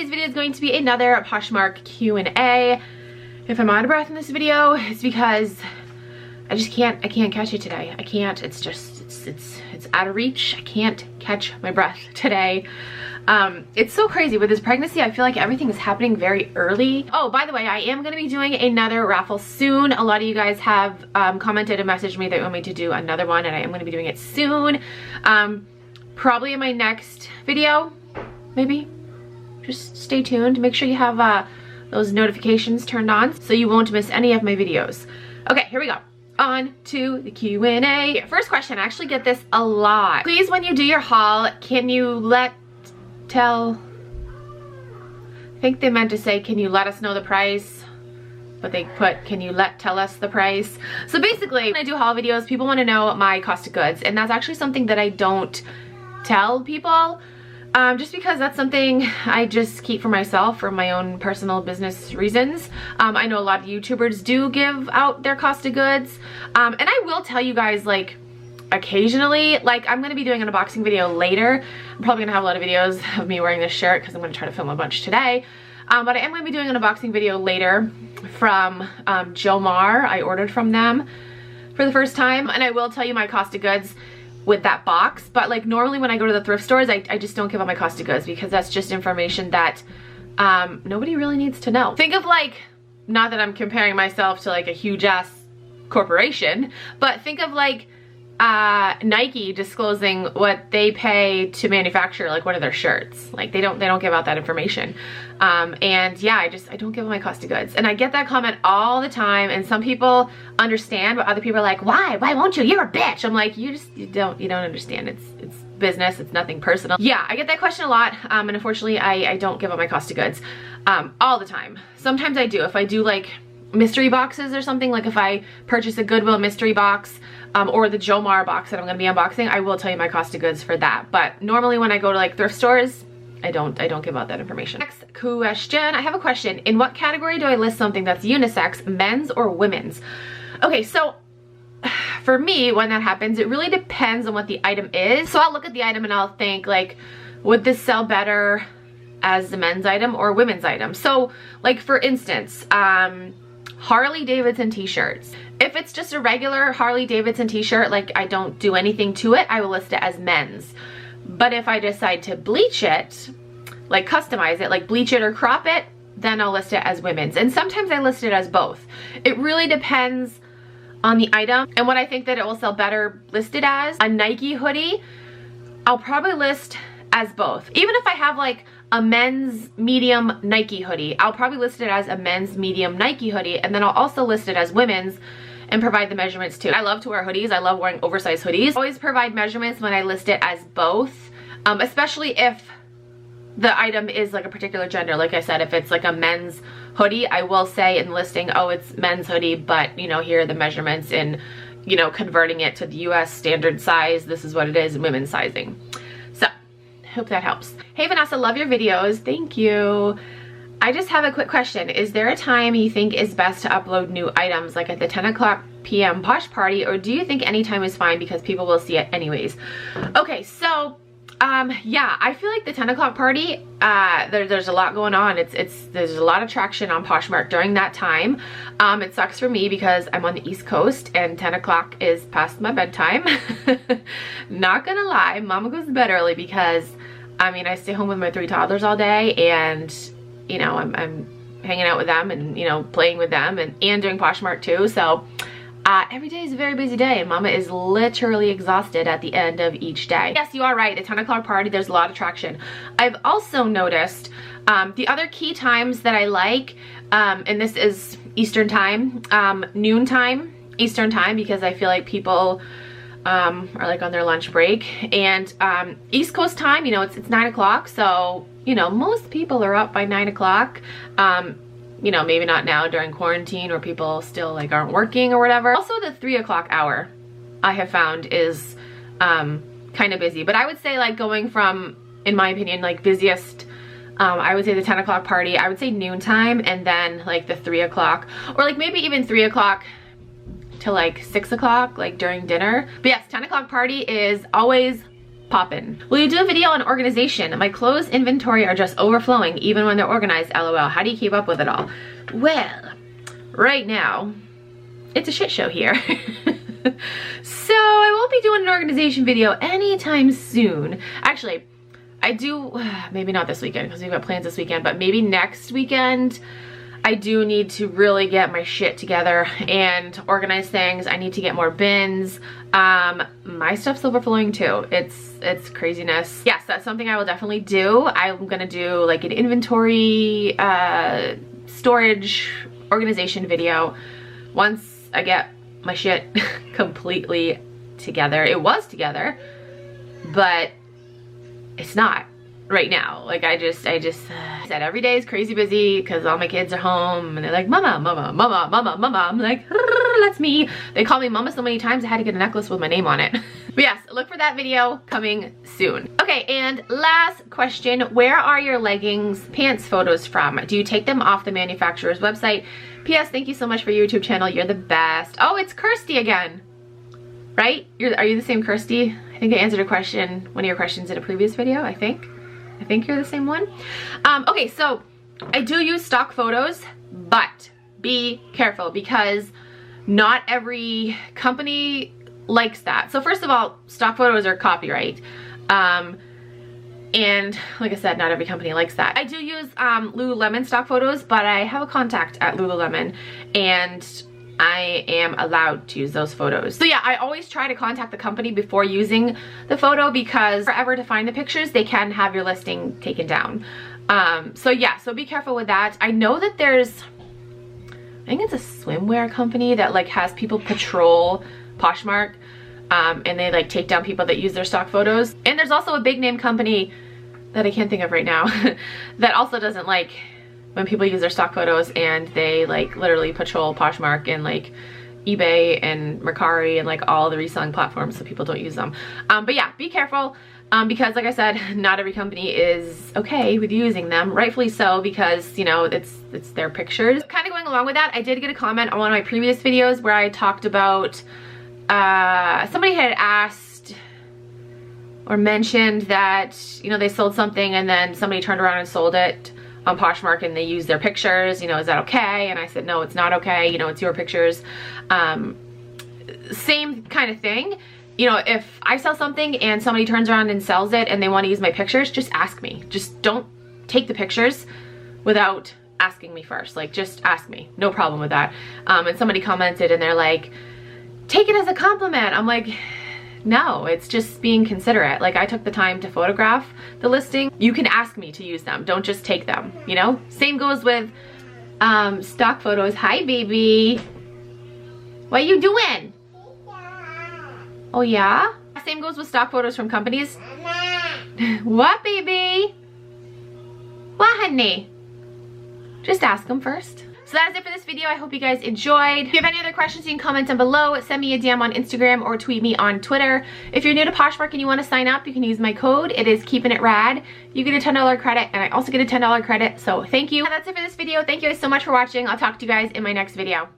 today's video is going to be another Poshmark Q&A. If I'm out of breath in this video, it's because I can't catch it today. I can't, it's out of reach. I can't catch my breath today. It's so crazy with this pregnancy. I feel like everything is happening very early. Oh, by the way, I am going to be doing another raffle soon. A lot of you guys have commented and messaged me that you want me to do another one, and I am going to be doing it soon. Probably in my next video, maybe. Just stay tuned. Make sure you have those notifications turned on so you won't miss any of my videos. Okay, here we go. On to the Q&A. First question, I actually get this a lot. Please, when you do your haul, can you I think they meant to say, can you let us know the price? But they put, can you tell us the price? So basically, when I do haul videos, people want to know my cost of goods, and that's actually something that I don't tell people. Just because that's something I just keep for myself for my own personal business reasons. I know a lot of YouTubers do give out their cost of goods. And I will tell you guys, like, occasionally, like, I'm going to be doing an unboxing video later. I'm probably going to have a lot of videos of me wearing this shirt because I'm going to try to film a bunch today. But I am going to be doing an unboxing video later from Jomar. I ordered from them for the first time. And I will tell you my cost of goods with that box, but like normally when I go to the thrift stores, I just don't give out my cost of goods because that's just information that nobody really needs to know. Think of, like, not that I'm comparing myself to like a huge ass corporation, but think of like Nike disclosing what they pay to manufacture like one of their shirts. Like they don't give out that information. And yeah, I don't give out my cost of goods. And I get that comment all the time, and some people understand, but other people are like, why won't you? You're a bitch. I'm like, you don't understand. It's business. It's nothing personal. Yeah, I get that question a lot. And unfortunately I don't give out my cost of goods all the time. Sometimes I do. If I do like mystery boxes or something, like if I purchase a Goodwill mystery box or the Jomar box that I'm going to be unboxing, I will tell you my cost of goods for that. But normally when I go to like thrift stores, I don't give out that information. Next question, I have a question. In what category do I list something that's unisex, men's or women's? Okay, so for me, when that happens, it really depends on what the item is. So I'll look at the item and I'll think, like, would this sell better as a men's item or women's item? So like for instance, Harley Davidson t-shirts. If it's just a regular Harley Davidson t-shirt, like I don't do anything to it, I will list it as men's. But if I decide to bleach it, like customize it, like bleach it or crop it, then I'll list it as women's. And sometimes I list it as both. It really depends on the item and what I think that it will sell better listed as. A Nike hoodie, I'll probably list as both. Even if I have like a men's medium Nike hoodie, I'll probably list it as a men's medium Nike hoodie, and then I'll also list it as women's and provide the measurements too. I love to wear hoodies. I love wearing oversized hoodies. Always provide measurements when I list it as both, especially if the item is like a particular gender. Like I said, if it's like a men's hoodie, I will say in listing, oh, it's men's hoodie, but you know, here are the measurements in, you know, converting it to the US standard size. This is what it is in women's sizing. So, hope that helps. Hey Vanessa, love your videos. Thank you. I just have a quick question. Is there a time you think is best to upload new items, like at the 10 o'clock p.m. Posh party, or do you think any time is fine because people will see it anyways? Okay, so yeah, I feel like the 10 o'clock party, there's a lot going on. There's a lot of traction on Poshmark during that time. It sucks for me because I'm on the East Coast and 10 o'clock is past my bedtime. Not gonna lie, mama goes to bed early because, I mean, I stay home with my 3 toddlers all day, and you know, I'm hanging out with them and, you know, playing with them and doing Poshmark too. So every day is a very busy day, and mama is literally exhausted at the end of each day. Yes, you are right. The 10 o'clock party, there's a lot of traction. I've also noticed the other key times that I like, and this is Eastern time, noon time, Eastern time, because I feel like people are like on their lunch break, and East Coast time, you know, it's 9 o'clock, so you know, most people are up by 9 o'clock. You know, maybe not now during quarantine where people still like aren't working or whatever. Also the 3 o'clock hour I have found is kind of busy, but I would say like going from, in my opinion, like busiest, I would say the 10 o'clock party, I would say noontime, and then like the 3 o'clock, or like maybe even 3 o'clock to like 6 o'clock, like during dinner. But yes, 10 o'clock party is always poppin'. Will you do a video on organization? My clothes inventory are just overflowing even when they're organized, LOL. How do you keep up with it all? Well, right now, it's a shit show here. So I won't be doing an organization video anytime soon. Actually, I do, maybe not this weekend because we've got plans this weekend, but maybe next weekend I do need to really get my shit together and organize things. I need to get more bins. My stuff's overflowing too. It's craziness. Yes, that's something I will definitely do. I'm gonna do like an inventory, storage, organization video once I get my shit completely together. It was together, but it's not right now. Like I said every day is crazy busy because all my kids are home and they're like, mama, mama, mama, mama, mama. I'm like, that's me. They call me mama so many times I had to get a necklace with my name on it. But yes, look for that video coming soon. Okay, and last question, where are your leggings pants photos from? Do you take them off the manufacturer's website? P.S. Thank you so much for your YouTube channel. You're the best. Oh, it's Kirsty again. Right? Are you the same Kirsty? I think I answered a question, one of your questions in a previous video, I think. I think you're the same one. Okay, so I do use stock photos, but be careful because not every company likes that. So first of all, stock photos are copyright. And like I said, not every company likes that. I do use Lululemon stock photos, but I have a contact at Lululemon and I am allowed to use those photos. So yeah, I always try to contact the company before using the photo because forever to find the pictures, they can have your listing taken down. So yeah, so be careful with that. I know that there's, I think it's a swimwear company that like has people patrol Poshmark and they like take down people that use their stock photos. And there's also a big name company that I can't think of right now that also doesn't like when people use their stock photos and they like literally patrol Poshmark and like eBay and Mercari and like all the reselling platforms so people don't use them. But yeah, be careful because like I said, not every company is okay with using them, rightfully so, because you know, it's their pictures. Kind of going along with that, I did get a comment on one of my previous videos where I talked about somebody had asked or mentioned that, you know, they sold something and then somebody turned around and sold it on Poshmark and they used their pictures, you know, is that okay? And I said, no, it's not okay. You know, it's your pictures. Same kind of thing. You know, if I sell something and somebody turns around and sells it and they want to use my pictures, just ask me. Just don't take the pictures without asking me first. Like, just ask me. No problem with that. And somebody commented and they're like, take it as a compliment. I'm like, no, it's just being considerate. Like, I took the time to photograph the listing. You can ask me to use them. Don't just take them, you know? Same goes with stock photos. Hi, baby. What you doing? Oh, yeah? Same goes with stock photos from companies. What, baby? What, honey? Just ask them first. So that is it for this video. I hope you guys enjoyed. If you have any other questions, you can comment down below. Send me a DM on Instagram or tweet me on Twitter. If you're new to Poshmark and you want to sign up, you can use my code. It is KeepinItRad. You get a $10 credit and I also get a $10 credit. So thank you. And that's it for this video. Thank you guys so much for watching. I'll talk to you guys in my next video.